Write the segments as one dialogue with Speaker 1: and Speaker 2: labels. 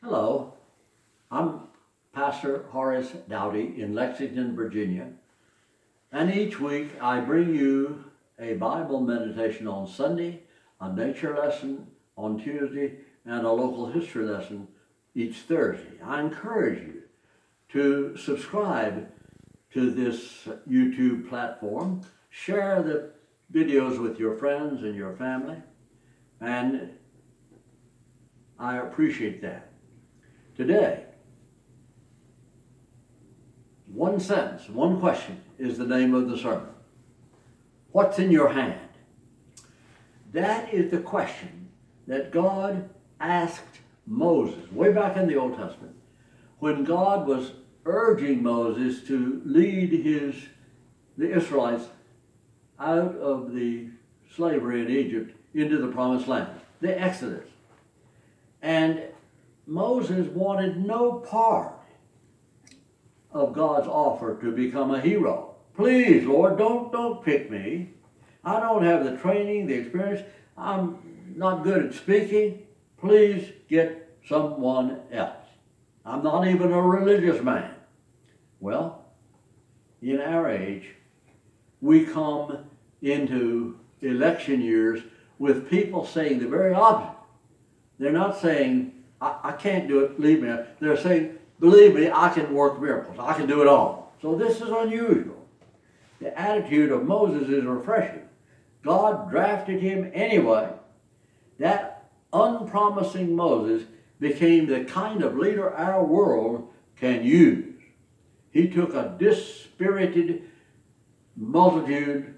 Speaker 1: Hello, I'm Pastor Horace Douty in Lexington, Virginia, and each week I bring you a Bible meditation on Sunday, a nature lesson on Tuesday, and a local history lesson each Thursday. I encourage you to subscribe to this YouTube platform, share the videos with your friends and your family, and I appreciate that. Today, one sentence, one question is the name of the sermon. What's in your hand? That is the question that God asked Moses way back in the Old Testament when God was urging Moses to lead the Israelites out of the slavery in Egypt into the promised land, the Exodus. And Moses wanted no part of God's offer to become a hero. Please, Lord, don't pick me. I don't have the training, the experience. I'm not good at speaking. Please get someone else. I'm not even a religious man. Well, in our age, we come into election years with people saying the very opposite. They're not saying, I can't do it, believe me. They're saying, believe me, I can work miracles. I can do it all. So this is unusual. The attitude of Moses is refreshing. God drafted him anyway. That unpromising Moses became the kind of leader our world can use. He took a dispirited multitude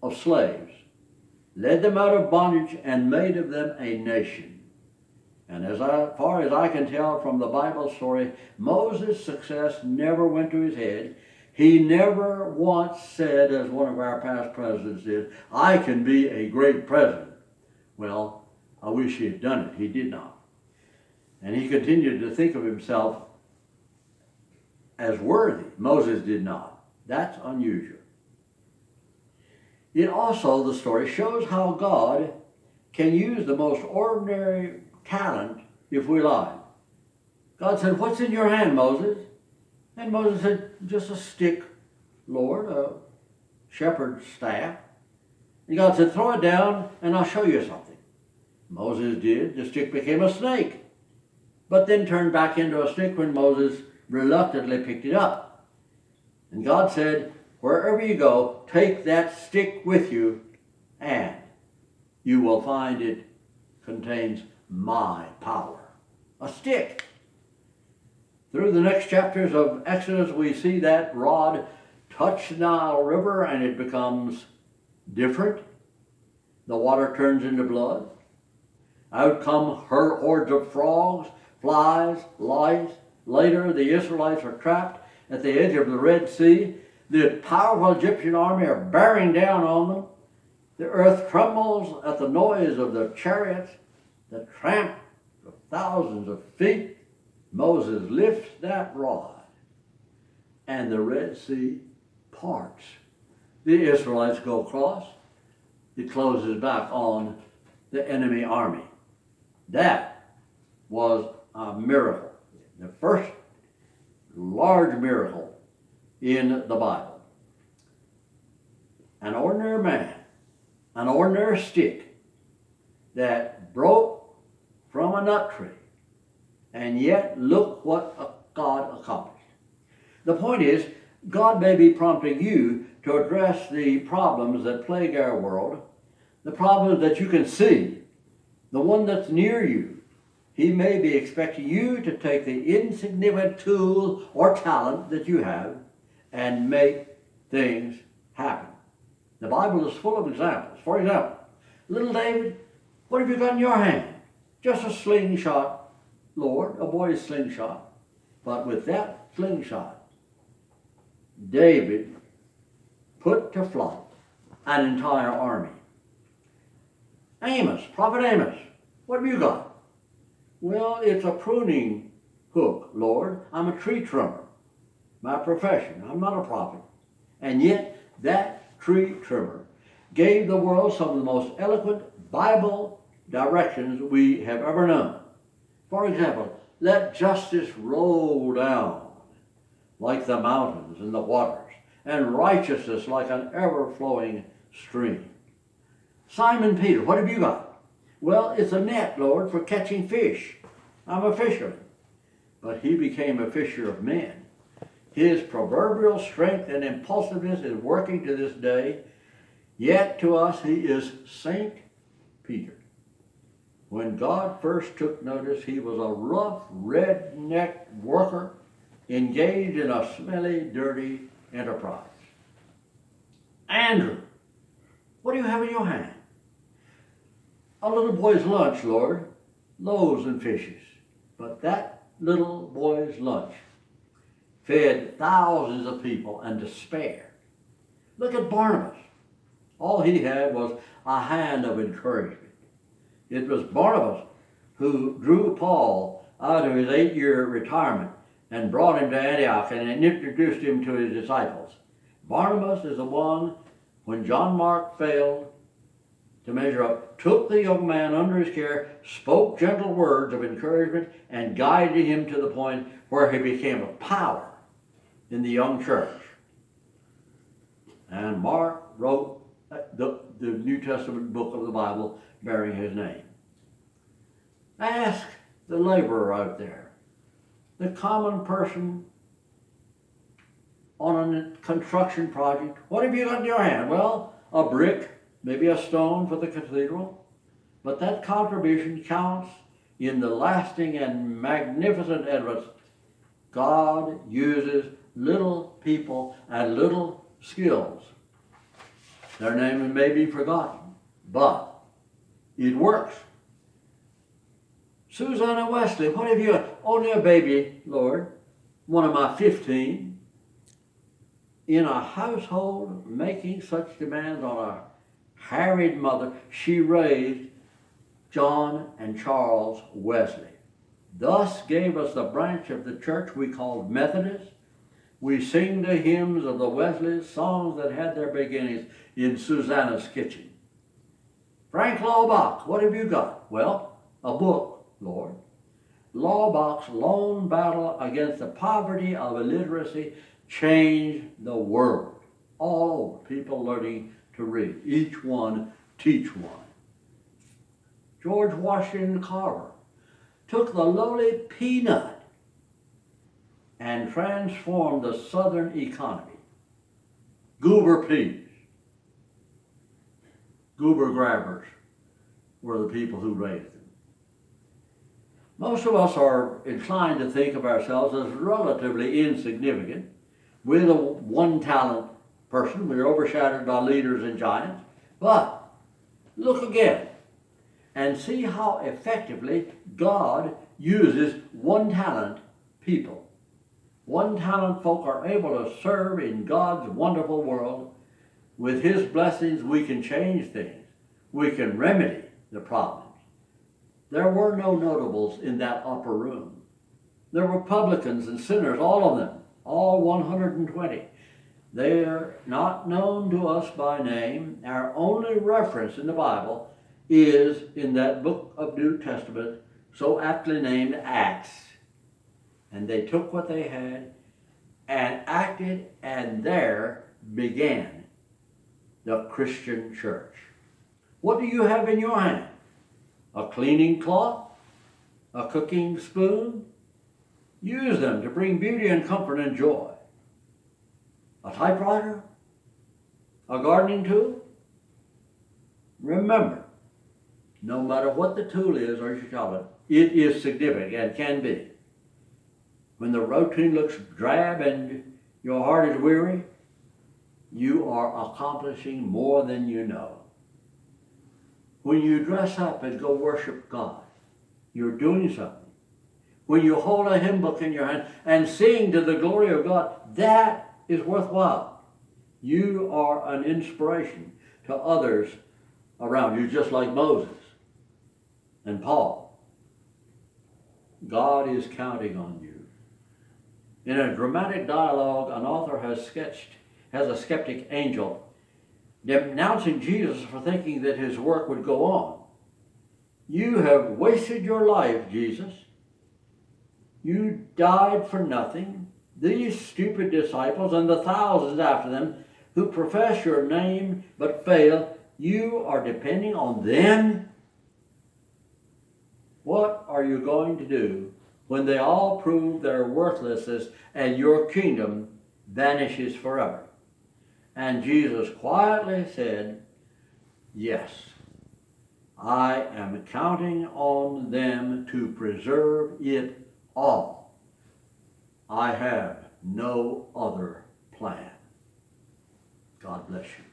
Speaker 1: of slaves, led them out of bondage, and made of them a nation. And as far as I can tell from the Bible story, Moses' success never went to his head. He never once said, as one of our past presidents did, I can be a great president. Well, I wish he had done it. He did not. And he continued to think of himself as worthy. Moses did not. That's unusual. It also, the story, shows how God can use the most ordinary talent if we lie. God said, what's in your hand, Moses? And Moses said, just a stick, Lord, a shepherd's staff. And God said, throw it down and I'll show you something. Moses did. The stick became a snake, but then turned back into a stick when Moses reluctantly picked it up. And God said, wherever you go, take that stick with you and you will find it contains my power. A stick. Through the next chapters of Exodus, we see that rod touch the Nile River and it becomes different. The water turns into blood. Out come hordes of frogs, flies, lice. Later, the Israelites are trapped at the edge of the Red Sea. The powerful Egyptian army are bearing down on them. The earth trembles at the noise of the chariots, the tramp of thousands of feet. Moses lifts that rod, and the Red Sea parts. The Israelites go across. It closes back on the enemy army. That was a miracle. The first large miracle in the Bible. An ordinary man, an ordinary stick that broke from a nut tree, and yet look what God accomplished. The point is, God may be prompting you to address the problems that plague our world, the problems that you can see, the one that's near you. He may be expecting you to take the insignificant tool or talent that you have and make things happen. The Bible is full of examples. For example, little David, what have you got in your hand? Just a slingshot, Lord, a boy's slingshot. But with that slingshot, David put to flight an entire army. Amos, Prophet Amos, what have you got? Well, it's a pruning hook, Lord. I'm a tree trimmer. My profession. I'm not a prophet. And yet, that tree trimmer gave the world some of the most eloquent Bible directions we have ever known. For example, let justice roll down like the mountains and the waters, and righteousness like an ever-flowing stream. Simon Peter, what have you got? Well, it's a net, Lord, for catching fish. I'm a fisherman. But he became a fisher of men. His proverbial strength and impulsiveness is working to this day, yet to us he is Saint Peter. When God first took notice, he was a rough, red-necked worker engaged in a smelly, dirty enterprise. Andrew, what do you have in your hand? A little boy's lunch, Lord, loaves and fishes. But that little boy's lunch fed thousands of people and despair. Look at Barnabas. All he had was a hand of encouragement. It was Barnabas who drew Paul out of his 8-year retirement and brought him to Antioch and introduced him to his disciples. Barnabas is the one, when John Mark failed to measure up, took the young man under his care, spoke gentle words of encouragement, and guided him to the point where he became a power in the young church. And Mark wrote the New Testament book of the Bible bearing his name. Ask the laborer out there, the common person on a construction project, what have you got in your hand? Well, a brick, maybe a stone for the cathedral, but that contribution counts in the lasting and magnificent evidence God uses little people and little skills. Their names may be forgotten, but it works. Susanna Wesley, what have you got? Only a baby, Lord, one of my 15. In a household making such demands on a harried mother, she raised John and Charles Wesley. Thus gave us the branch of the church we called Methodist. We sing the hymns of the Wesleys, songs that had their beginnings in Susanna's kitchen. Frank Laubach, what have you got? Well, a book, Lord. Laubach's lone battle against the poverty of illiteracy changed the world. All over, people learning to read. Each one teach one. George Washington Carver took the lowly peanut and transformed the Southern economy. Goober peas, goober grabbers were the people who raised them. Most of us are inclined to think of ourselves as relatively insignificant. We're the one-talent person. We're overshadowed by leaders and giants. But look again and see how effectively God uses one-talent people. One-talent folk are able to serve in God's wonderful world. With His blessings, we can change things. We can remedy the problems. There were no notables in that upper room. There were publicans and sinners, all of them, all 120. They are not known to us by name. Our only reference in the Bible is in that book of New Testament, so aptly named Acts. And they took what they had and acted, and there began the Christian church. What do you have in your hand? A cleaning cloth? A cooking spoon? Use them to bring beauty and comfort and joy. A typewriter? A gardening tool? Remember, no matter what the tool is, or you call it, it is significant and can be. When the routine looks drab and your heart is weary, you are accomplishing more than you know. When you dress up and go worship God, you're doing something. When you hold a hymn book in your hand and sing to the glory of God, that is worthwhile. You are an inspiration to others around you, just like Moses and Paul. God is counting on you. In a dramatic dialogue, an author has a skeptic angel denouncing Jesus for thinking that his work would go on. You have wasted your life, Jesus. You died for nothing. These stupid disciples and the thousands after them who profess your name but fail, you are depending on them? What are you going to do when they all prove their worthlessness and your kingdom vanishes forever? And Jesus quietly said, yes, I am counting on them to preserve it all. I have no other plan. God bless you.